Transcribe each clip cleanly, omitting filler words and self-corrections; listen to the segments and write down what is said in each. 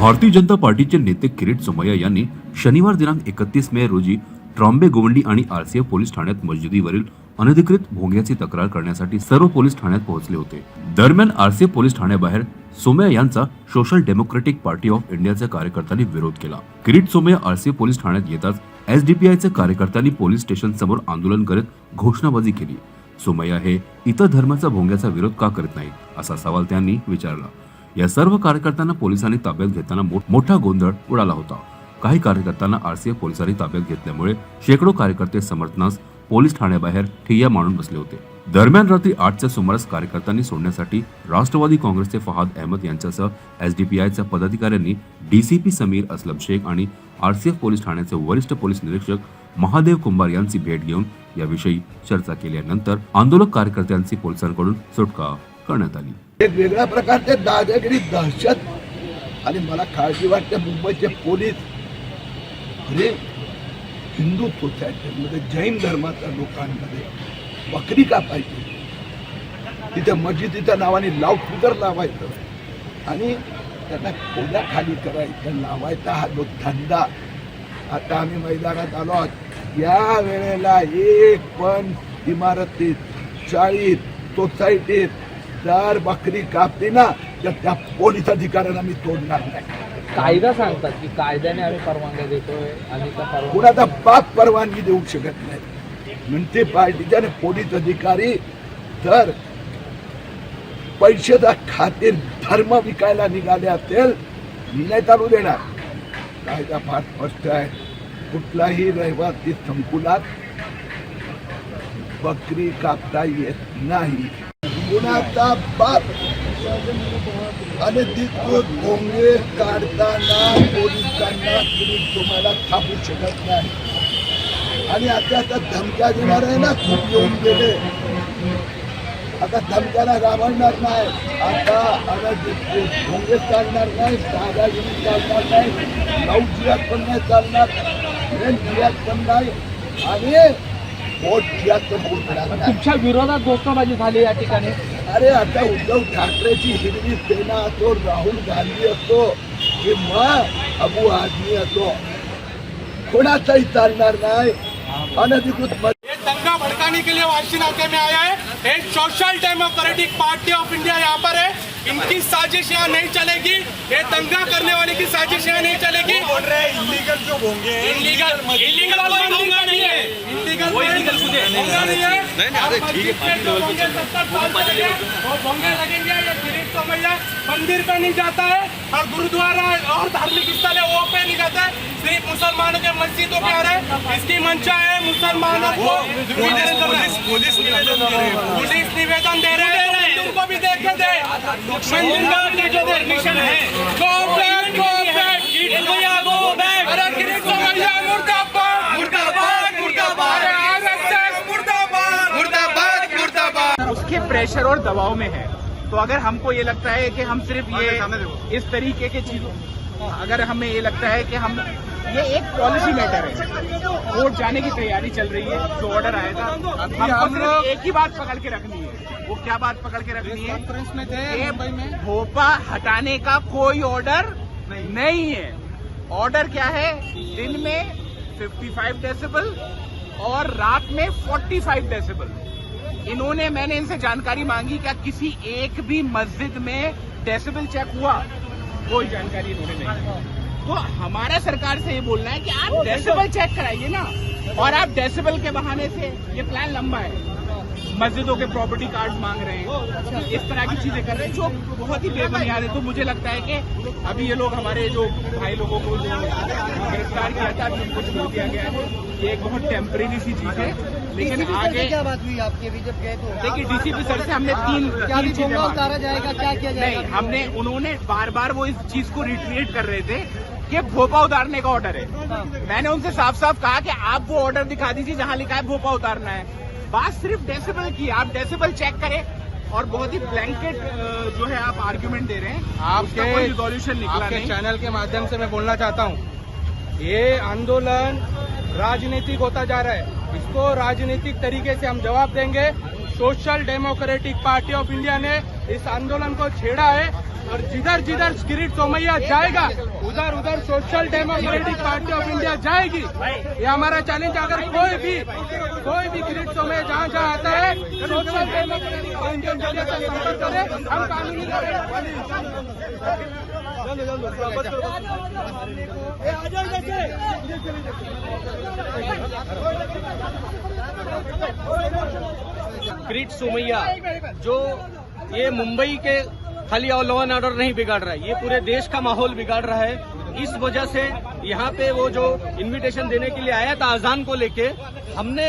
भारतीय जनता पार्टीचे नेते किरीट सोमय्या यांनी शनिवार दिनांक 31 मे रोजी ट्रॉम्बे गोवंडी आणि आरसीएफ पोलीस ठाण्यात मशिदीवरील अनधिकृत भोंग्याची तक्रार करण्यासाठी सर्व पोलीस ठाण्यात पोहोचले होते। दरम्यान आरसीएफ पोलीस ठाण्याबाहेर सोमय्या यांचा सोशल डेमोक्रेटिक पार्टी ऑफ इंडियाच्या कार्यकर्त्यांनी विरोध केला। किरीट सोमय्या आरसीएफ पोलीस ठाण्यात येताच एसडीपीआयच्या कार्यकर्त्यांनी पोलीस स्टेशन समोर आंदोलन करत घोषणाबाजी केली। सोमय्या हे इतर धर्माच्या भोंग्याचा विरोध का करत नाहीत असा सवाल त्यांनी विचारला। या सर्व कार्यकर्त्यांना पोलिसांनी ताब्यात घेताना मोठा गोंधळ उडाला होता। काही कार्यकर्त्यांना आरसीएफ पोलिसांनी ताब्यात घेतल्यामुळे शेकडो कार्यकर्ते समर्थनास पोलीस ठाण्याबाहेर ठिय्या मांडून बसले होते। दरम्यान रात्री 8च्या सुमारास कार्यकर्त्यांनी सोडण्यासाठी राष्ट्रवादी काँग्रेसचे फहाद अहमद यांच्यासह एसडीपीआयच्या पदाधिकाऱ्यांनी डीसीपी समीर असलम शेख आणि आरसीएफ पोलीस ठाण्याचे वरिष्ठ पोलीस निरीक्षक महादेव कुंभार यांची भेट घेऊन याविषयी चर्चा केल्यानंतर आंदोलक कार्यकर्त्यांची पोलिसांकडून सुटका करण्यात आली। एक वेगळ्या प्रकारचे दादागिरी, दहशत आणि मला काळजी वाटते मुंबईचे पोलीस अरे हिंदू सोसायटीमध्ये जैन धर्माच्या लोकांमध्ये बकरी कापायची, तिथे मस्जिदीच्या नावाने लाऊडस्पीकर लावायचं आणि त्यांना खोल्याखाली करायचं, लावायचा हा जो धंदा। आता आम्ही मैदानात आलो आहोत, या वेळेला एक पण इमारतीत, चाळीत, सोसायटीत जर बकरी कापली ना तर त्या पोलीस अधिकाऱ्यांना मी तोडणार नाही। कायदा सांगतात की कायद्याने आम्ही परवानगी देतोय आणि कुणाचा बाप परवानगी देऊ शकत नाही। म्युनिसिपालिटीचे आणि पोलीस अधिकारी जर पैशाच्या खातीर धर्म विकायला निघाले असेल मी नाही चालू देणार। कायदा फार स्पष्ट आहे, कुठलाही रहिवासी संकुलात बकरी कापता येत नाही। कुणाचा बाप अनधिकृत भोंगे काढताना पोलिसांना तुम्हाला थांबू शकत नाही। आणि आता धमक्या देणार आहे ना, खूप येऊन गेले, आता धमक्याला घाबरणार नाही। आता अनधिकृत भोंगे चालणार नाही, दादागिरी चालणार नाही, लाऊडस्पीकर पण नाही चालणार, जिहाद पण नाही आणि तुमच्या विरोधात घोषणाबाजी झाली या ठिकाणी। अरे आता उद्धव ठाकरेची हिरवी सेना असो, राहुल गांधी असो किंवा अबू आझमी असो, कोणाचाही चालणार नाही अनधिकृत। ये दंगा भड़काने के लिए वाशी नाके में आया है। एक social democratic party of India यहाँ पर है, इनकी साजिश यहाँ नहीं चलेगी। ये दंगा करने वाले की साजिश यहाँ नहीं चलेगी। बोल रहे हैं इलीगल जो होंगे, इलीगल नहीं है, इलीगल नहीं है। अरे ठीक है, भोंगे लगेंगे। ये किरीट सोमय्या मंदिर पे नहीं जाता है और गुरुद्वारा और धार्मिक स्थल है वो पे नहीं जाता है, सिर्फ मुसलमानों के मस्जिदों पे आ रहा है। इसकी मंशा है मुसलमानों को पुलिस निवेदन दे रहे हैं, मंदिर को भी देखे दे, मंदिर का जो परमिशन है। Go back, go back, go back. अरे किरीट सोमय्या मुर्दाबाद, मुर्दाबाद, मुर्दाबाद, आरएसएस मुर्दाबाद, मुर्दाबाद, मुर्दाबाद। उसके प्रेशर और दबाव में है। तो अगर हमको ये लगता है कि हम सिर्फ ये इस तरीके के चीजों, अगर हमें ये लगता है कि हम ये एक पॉलिसी मैटर है, वोट जाने की तैयारी चल रही है, जो ऑर्डर आएगा हमको सिर्फ एक ही बात पकड़ के रखनी है। वो क्या बात पकड़ के रखनी है? कि भोपा हटाने का कोई ऑर्डर नहीं है। ऑर्डर क्या है? दिन में 55 डेसिबल और रात में 45 डेसिबल। मैंने इनसे जानकारी मांगी, क्या किसी एक भी मस्जिद में डेसिबल चेक हुआ? कोई जानकारी इन्होंने नहीं। तो हमारा सरकार से ये बोलना है कि आप डेसिबल चेक कराइए ना, और आप डेसिबल के बहाने से ये प्लान लंबा है, मस्जिदों के प्रॉपर्टी कार्ड मांग रहे हैं, इस तरह की चीजें कर रहे हैं जो बहुत ही बेबुनियाद है। तो मुझे लगता है कि अभी ये लोग हमारे जो भाई लोगों को जो गिरफ्तार किया था, उनको छोड़ दिया गया है, ये एक बहुत टेम्परेरी सी चीज है। लेकिन आगे क्या बात हुई आपके भी जब गए तो? देखिए डीसीपी सर से हमने तीन चीजें उतारा जाएगा, क्या किया जाएगा? नहीं, उन्होंने बार बार वो इस चीज को रिट्रीट कर रहे थे कि भोपा उतारने का ऑर्डर है। मैंने उनसे साफ साफ कहा कि आप वो ऑर्डर दिखा दीजिए जहां लिखा है भोपा उतारना है। बात सिर्फ डेसिबल की, आप डेसिबल चेक करें, और बहुत ही ब्लैंकेट जो है आप आर्ग्यूमेंट दे रहे हैं, आपका कोई रिजोल्यूशन निकला नहीं। चैनल के माध्यम से मैं बोलना चाहता हूँ, ये आंदोलन राजनीतिक होता जा रहा है, इसको राजनीतिक तरीके से हम जवाब देंगे। Social democratic party of India ने इस आंदोलन को छेड़ा है और जिधर जिधर किरीट सोमैया जाएगा उधर उधर social democratic party of India जाएगी। ये हमारा चैलेंज। अगर कोई भी किरीट सोमैया जहाँ जहाँ आता है social democratic party of India से संपर्क करें, हम कानूनी किरीट सोमैया जो ये मुंबई के खाली लॉ एंड ऑर्डर नहीं बिगाड़ रहा है, ये पूरे देश का माहौल बिगाड़ रहा है। इस वजह से यहाँ पे वो जो इनविटेशन देने के लिए आया था अजान को लेके, हमने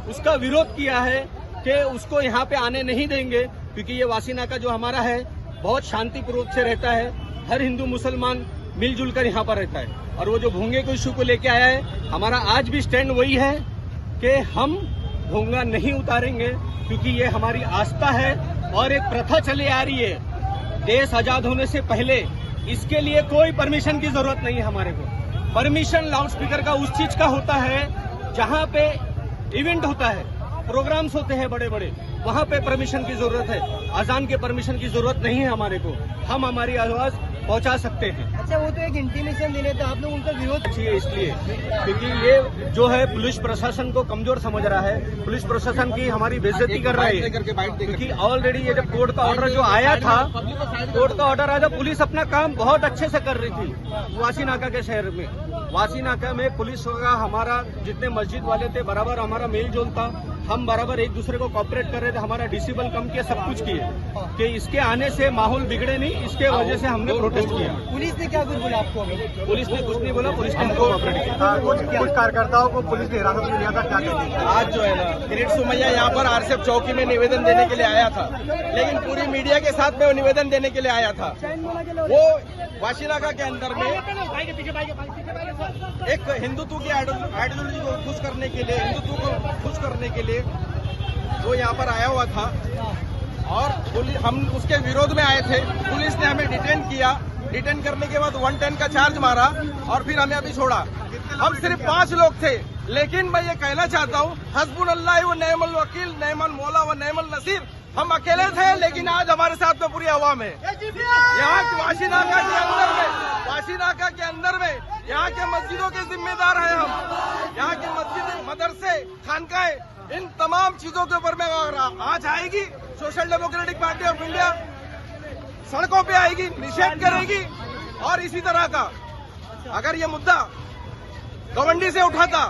उसका विरोध किया है कि उसको यहाँ पे आने नहीं देंगे, क्योंकि ये वासीनाका जो हमारा है बहुत शांतिपूर्वक से रहता है। हर हिंदू मुसलमान मिलजुल कर यहाँ पर रहता है। और वो जो भोंगे को इशू को लेके आया है, हमारा आज भी स्टैंड वही है कि हम भोंगा नहीं उतारेंगे, क्योंकि ये हमारी आस्था है और एक प्रथा चली आ रही है देश आजाद होने से पहले। इसके लिए कोई परमिशन की जरूरत नहीं है हमारे को। परमिशन लाउड स्पीकर का उस चीज का होता है जहां पे इवेंट होता है, प्रोग्राम्स होते हैं बड़े बड़े, वहां पे परमिशन की जरूरत है। अजान के परमिशन की जरूरत नहीं है हमारे को। हम हमारी आवाज पहुंचा सकते हैं। अच्छा, वो तो एक इंटीमेशन देने थे, आप लोग उनका विरोध चाहिए इसलिए क्योंकि ये जो है पुलिस प्रशासन को कमजोर समझ रहा है, पुलिस प्रशासन की हमारी बेइज्जती कर रहा है। क्योंकि ऑलरेडी ये जब कोर्ट का ऑर्डर जो आया था, कोर्ट का ऑर्डर आया था, पुलिस अपना काम बहुत अच्छे से कर रही थी वासीनाका के शहर में। वासीनाका में पुलिस का हमारा जितने मस्जिद वाले थे बराबर हमारा मेल जोल था, हम बराबर एक दूसरे को कॉपरेट कर रहे थे, हमारा डिसेबल कम किया, सब कुछ किए कि इसके आने से माहौल बिगड़े नहीं, इसके वजह से हमने प्रोटेस्ट किया। पुलिस ने क्या कुछ बोला आपको? पुलिस ने कुछ नहीं बोला, पुलिस ने हमको कॉपरेट किया। कुछ कार्यकर्ताओं को पुलिस ने हिरासत में लिया था, क्या कहते हैं? आज जो है ना किरीट सोमैया यहाँ पर आरसीएफ चौकी में निवेदन देने के लिए आया था, लेकिन पूरी मीडिया के साथ में वो निवेदन देने के लिए आया था। वो वासीनाका के अंदर में एक हिंदुत्व की आइडियोलॉजी को खुश करने के लिए, हिंदुत्व को खुश करने के लिए वो यहाँ पर आया हुआ था और हम उसके विरोध में आए थे। पुलिस ने हमें डिटेन किया, डिटेन करने के बाद 110 का चार्ज मारा और फिर हमें अभी छोड़ा। हम सिर्फ 5 लोग थे, लेकिन मैं ये कहना चाहता हूँ हस्बुनल्लाह व नेमल वकील, नेमन मौला व नेमल नसीर। हम अकेले थे, लेकिन आज हमारे साथ में पूरी आवाम है। यहाँ वासीनाका के अंदर में यहाँ के मस्जिदों के जिम्मेदार हैं हम। यहाँ के मस्जिद, मदरसे, खानकाएं, इन तमाम चीजों के ऊपर में आज आएगी social democratic party of India, सड़कों पे आएगी, निषेध करेगी। और इसी तरह का अगर ये मुद्दा गवंडी से उठा था,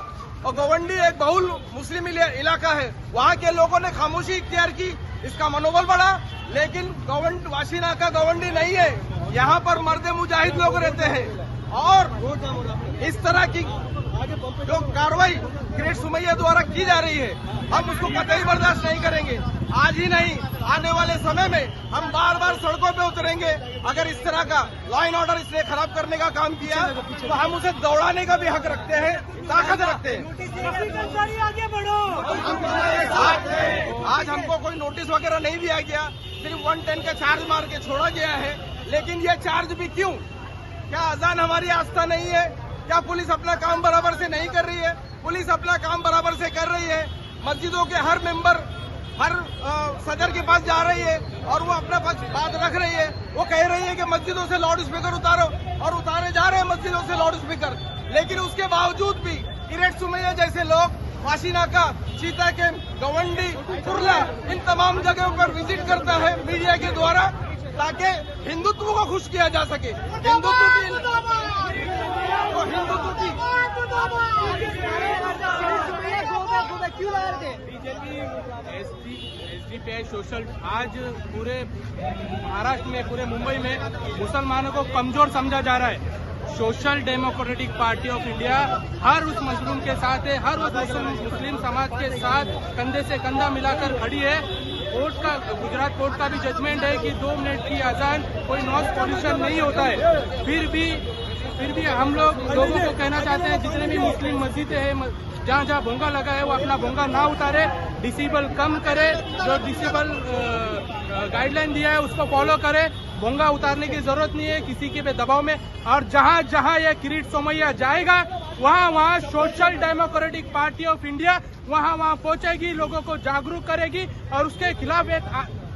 और गवंडी एक बहुल मुस्लिम इलाका है, वहाँ के लोगों ने खामोशी इख्तियार की, इसका मनोबल बढ़ा। लेकिन वासीनाका गवंडी नहीं है, यहाँ पर मर्द मुजाहिद लोग रहते हैं। और इस तरह की जो कार्रवाई किरीट सोमैया द्वारा की जा रही है, हम उसको कतई बर्दाश्त नहीं करेंगे। आज ही नहीं, आने वाले समय में हम बार बार सड़कों पे उतरेंगे। अगर इस तरह का लॉ एंड ऑर्डर इसने खराब करने का काम किया तो हम उसे दौड़ाने का भी हक रखते हैं, ताकत रखते हैं। आज हमको कोई नोटिस वगैरह नहीं दिया गया, सिर्फ 110 का चार्ज मार के छोड़ा गया है। लेकिन ये चार्ज भी क्यों? क्या अजान हमारी आस्था नहीं है? क्या पुलिस अपना काम बराबर से नहीं कर रही है? पुलिस अपना काम बराबर से कर रही है। मस्जिदों के हर मेंबर, हर सदर के पास जा रही है और वो अपना बात रख रही है। वो कह रही है कि मस्जिदों से लाउड स्पीकर उतारो, और उतारे जा रहे हैं मस्जिदों से लाउड स्पीकर। लेकिन उसके बावजूद भी किरीट सोमैया जैसे लोग वासीनाका, चीता कैंप, गवंडी, कुर्ला, इन तमाम जगहों पर विजिट करता है मीडिया के द्वारा, ताकि हिंदुत्व को खुश किया जा सके। एसडीपीआई सोशल आज पूरे महाराष्ट्र में, पूरे मुंबई में मुसलमानों को कमजोर समझा जा रहा है। Social democratic party of India हर उस मजलूम के साथ है, हर उस मुस्लिम समाज के साथ कंधे से कंधा मिलाकर खड़ी है। कोर्ट का, गुजरात कोर्ट का भी जजमेंट है कि 2 मिनट की अजान कोई नॉइज पॉल्यूशन नहीं होता है। फिर भी हम लोगों को कहना चाहते हैं, जितने भी मुस्लिम मस्जिदें हैं, जहाँ जहाँ भोंगा लगा है वो अपना भोंगा ना उतारे, डिसेबल कम करे, जो डिसेबल गाइडलाइन दिया है उसको फॉलो करे। भोंगा उतारने की जरूरत नहीं है किसी के भी दबाव में। और जहाँ जहाँ ये किरीट सोमैया जाएगा, वहाँ social democratic party of India वहाँ पहुंचेगी, लोगों को जागरूक करेगी और उसके खिलाफ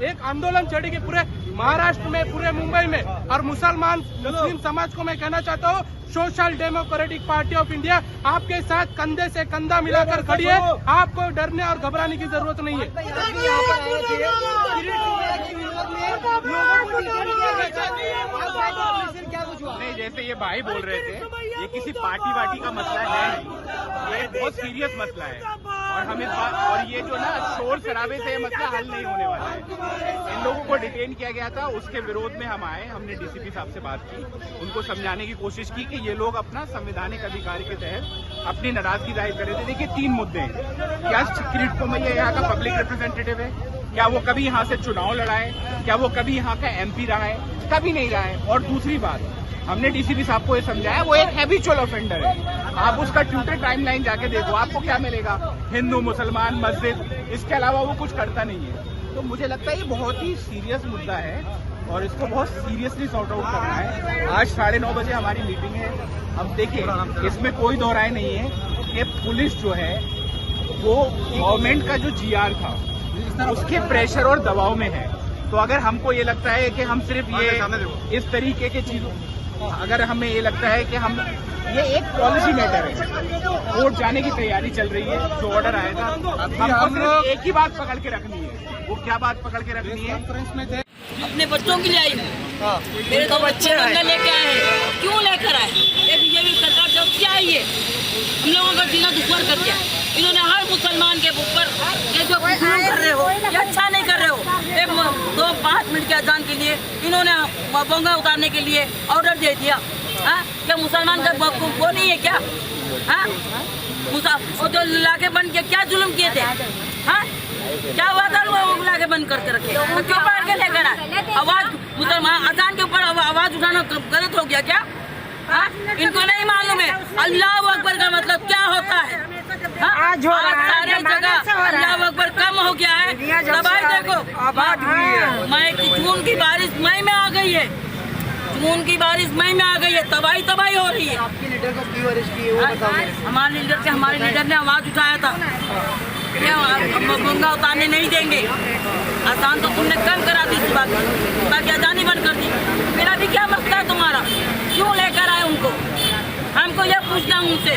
एक आंदोलन छेड़ेगी। पूरे महाराष्ट्र में, पूरे मुंबई में। और मुस्लिम समाज को मैं कहना चाहता हूँ, social democratic party of India आपके साथ कंधे से कंधा मिलाकर खड़ी है। आपको डरने और घबराने की जरूरत नहीं है। नहीं, जैसे ये भाई बोल रहे थे, ये किसी पार्टी वार्टी का मसला है नहीं, ये बहुत सीरियस मसला है। और हमें और ये जो ना शोर शराबे से ये मसला हल नहीं होने वाला है। इन लोगों को डिटेन किया गया था, उसके विरोध में हम आए, हमने डीसीपी साहब से बात की, उनको समझाने की कोशिश की कि ये लोग अपना संवैधानिक अधिकार के तहत अपनी नाराजगी जाहिर कर रहे थे। देखिए 3 मुद्दे हैं। क्या किरीट सोमैया यहाँ का पब्लिक रिप्रेजेंटेटिव है? क्या वो कभी यहाँ से चुनाव लड़ा है? क्या वो कभी यहाँ का MP रहा है? कभी नहीं रहा है। और दूसरी बात, हमने डीसीपी साहब को ये समझाया, वो एक हैबिचुअल ऑफेंडर है। आप उसका ट्विटर टाइमलाइन जाके देखो, आपको क्या मिलेगा? हिंदू, मुसलमान, मस्जिद, इसके अलावा वो कुछ करता नहीं है। तो मुझे लगता है ये बहुत ही सीरियस मुद्दा है और इसको बहुत सीरियसली सॉर्ट आउट करना है। आज 9:30 बजे हमारी मीटिंग है। अब देखिए, इसमें कोई दो राय नहीं है कि पुलिस जो है वो गवर्नमेंट का जो GR था उसके प्रेशर और दबाव में है। तो अगर हमको ये लगता है कि हम सिर्फ ये इस तरीके के चीजों, अगर हमें ये लगता है कि हम ये एक पॉलिसी मैटर है, कोर्ट जाने की तैयारी चल रही है, जो ऑर्डर आया था, हमको सिर्फ एक ही बात पकड़ के रखनी है। वो क्या बात पकड़ के रखनी है? अपने बच्चों के लिए आई हूँ। मेरे 2 बच्चे लेके आए हैं। क्यों लेकर आए? ये बीजेपी सरकार जब क्या है, ये हम लोगों का जीना दुश्वार कर दिया। इन्होंने हर मुसलमान के ऊपर ये जो कर रहे हो, ये अच्छा नहीं कर रहे हो। एक 2-5 मिनट के अजान के लिए इन्होंने बोंगा उतारने के लिए ऑर्डर दे दिया। क्या मुसलमान का वो नहीं है क्या? वो जो लाके बन के क्या जुल्म किए थे? क्या हुआ था? वो लाके बंद करके रखे, क्यों पकड़ के लेकर आए? आवाज मुसलमान अजान के ऊपर आवाज उठाना गलत हो गया क्या? इनको नहीं मालूम है अल्लाह अकबर का मतलब क्या होता है? आज सारे जगह अल्लाह अकबर कम हो गया है। दबाई देखो, जून की बारिश मई में आ गई है। जून की बारिश मई में आ गई है। तबाही हो रही है। आपके लीडर को क्यों अरेस्ट किए वो बताओ। हमारे लीडर ने आवाज उठाया था, बोंगा उतारने नहीं देंगे। आसान तो तुमने कम करा दी इस बात, बाकी अजानी बंद कर दी। मेरा भी क्या मसला है तुम्हारा? क्यों लेकर आए उनको? हमको ये पूछना उनसे,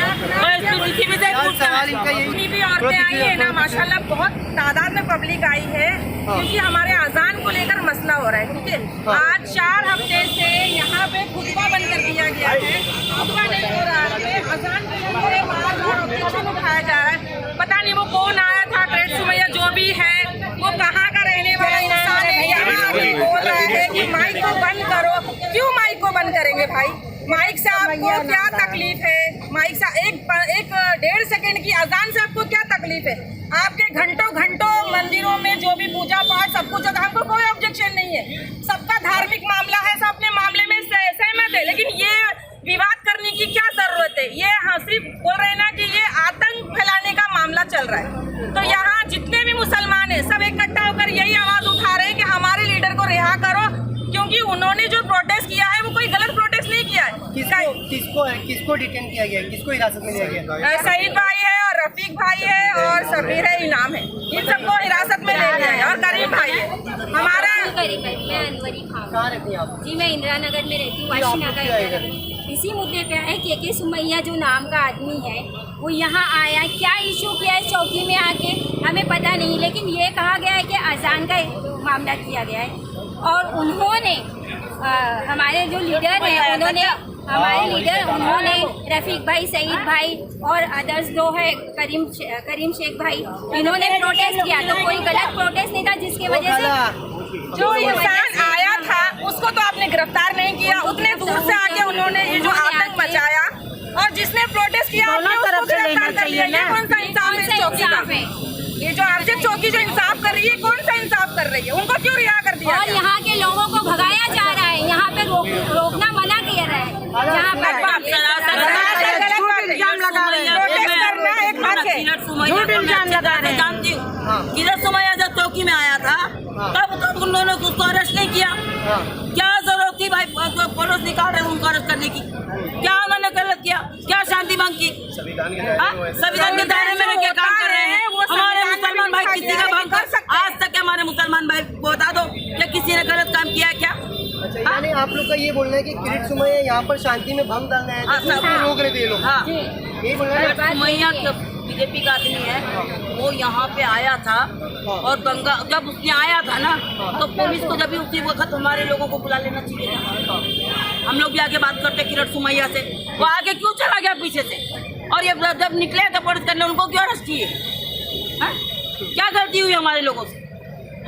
जितनी भी औरतें आई है ना, माशाल्लाह बहुत तादाद में पब्लिक आई है, क्योंकि हमारे अजान को लेकर मसला हो रहा है। ठीक है, आज 4 हफ्ते से यहाँ पे खुतबा बंद कर दिया गया है। खुतबा नहीं हो रहा है, अजान के बार-बार ऑब्जेक्शन उठाया जा रहा है। पता नहीं वो कौन आया था, किरीट सोमैया जो भी है, वो कहाँ का रहने वाला इंसान है। यहाँ आके बोल रहा है कि माइक को बंद करो। क्यों माइक को बंद करेंगे भाई? माइक से आपको क्या तकलीफ है? माइक से एक 1.5 सेकंड की अजान से आपको क्या तकलीफ है? आपके घंटों मंदिरों में जो भी पूजा पाठ सब कुछ, हमको कोई ऑब्जेक्शन नहीं है। सबका धार्मिक मामला है, सब अपने मामले में सहमत है, लेकिन ये विवाद करने की क्या जरूरत है? ये सिर्फ बोल रहे हैं ना कि ये आतंक फैलाने का मामला चल रहा है। तो यहाँ जितने भी मुसलमान हैं सब इकट्ठा होकर यही आवाज उठा रहे हैं कि हमारे लीडर को रिहा करो, क्योंकि उन्होंने जो प्रोटेस्ट किया है वो कोई गलत प्रोटेस्ट नहीं किया है। किसको डिटेन किया गया? किसको हिरासत में लिया गया? सईद भाई है और रफीक भाई है और सबीर है, इनाम है, इन सबको हिरासत में ले लिया है। और करीम भाई है हमारा। मैं अनवरी खान। कहाँ रहती हैं आप? जी, मैं इंदिरा नगर में रहती हूँ, वाशीनगर। इसी मुद्दे पे है कि के सोमैया जो नाम का आदमी है वो यहाँ आया, क्या इशू किया है चौकी में आके हमें पता नहीं, लेकिन ये कहा गया है कि अजान का मामला किया गया है। और उन्होंने हमारे जो लीडर हैं उन्होंने रफीक भाई, सईद भाई और अदर्स जो है करीम शेख भाई, इन्होंने प्रोटेस्ट किया। तो कोई गलत प्रोटेस्ट नहीं था जिसकी वजह से जो इंसान आया था उसको तो आपने गिरफ्तार नहीं किया। उतने दूर से आके उन्होंने ये जो आतंक मचाया, और जिसने प्रोटेस्ट किया आपने उसको गिरफ्तार कर लिया। ये कौन सा इंसाफ है चौकी का? ये जो आरजे चौकी जो इंसाफ कर रही है, कौन सा इंसाफ कर रही है? उनको क्यों रिहा कर दिया? और यहाँ के लोगों को भगाया जा रहा है, यहाँ पे रोकना मना किया रहा है। यहाँ पे जानती हूँ किरीट सोमैया जब चौकी में आया था तब उन्होंने उसको अरेस्ट नहीं किया। क्या जरूरत थी भाई पुलिस निकाल रहे उनको अरेस्ट करने की? क्या उन्होंने गलत किया? क्या शांति मांग की? संविधान के दायरे में क्या काम कर रहे हैं? हमारे मुसलमान भाई किसी का भंग कर? आज तक हमारे मुसलमान भाई बता दो कि किसी ने गलत काम किया है क्या? अच्छा, यानी आप लोग का ये बोलना है कि किरीट सोमैया यहाँ पर शांति में भंग डालना है, तो इसलिए रोक रहे थे ये लोग। हाँ, यही बोलना है। सुमैया बीजेपी का आदमी है, वो यहाँ पे आया था और दंगा जब उसने आया था ना, तो पुलिस को जब उसी वक्त हमारे लोगों को बुला लेना चाहिए था। हम लोग भी आगे बात करते किरीट सोमैया से, वो आगे क्यों चला गया पीछे से? और ये जब निकले तो पुलिस करने उनको क्यों अरेस्ट किए? क्या गलती हुई हमारे लोगों से?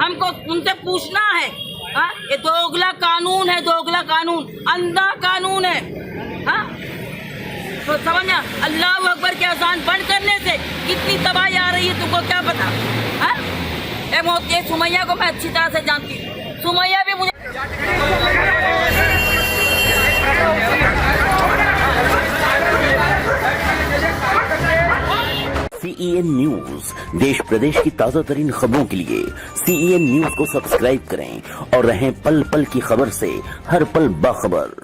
हमको उनसे पूछना है। हाँ, ये दोगला कानून है, दोगला कानून, अंधा कानून है। हाँ, तो समझना, अल्लाह अकबर के अजान बंद करने से कितनी तबाही आ रही है तुमको क्या पता? हाँ, ये सुमैया को मैं अच्छी तरह से जानती हूँ, सुमैया भी मुझे CEN न्यूज, देश प्रदेश की ताजा तरीन खबरों के लिए CEN न्यूज को सब्सक्राइब करें और रहें पल पल की खबर से हर पल बाखबर।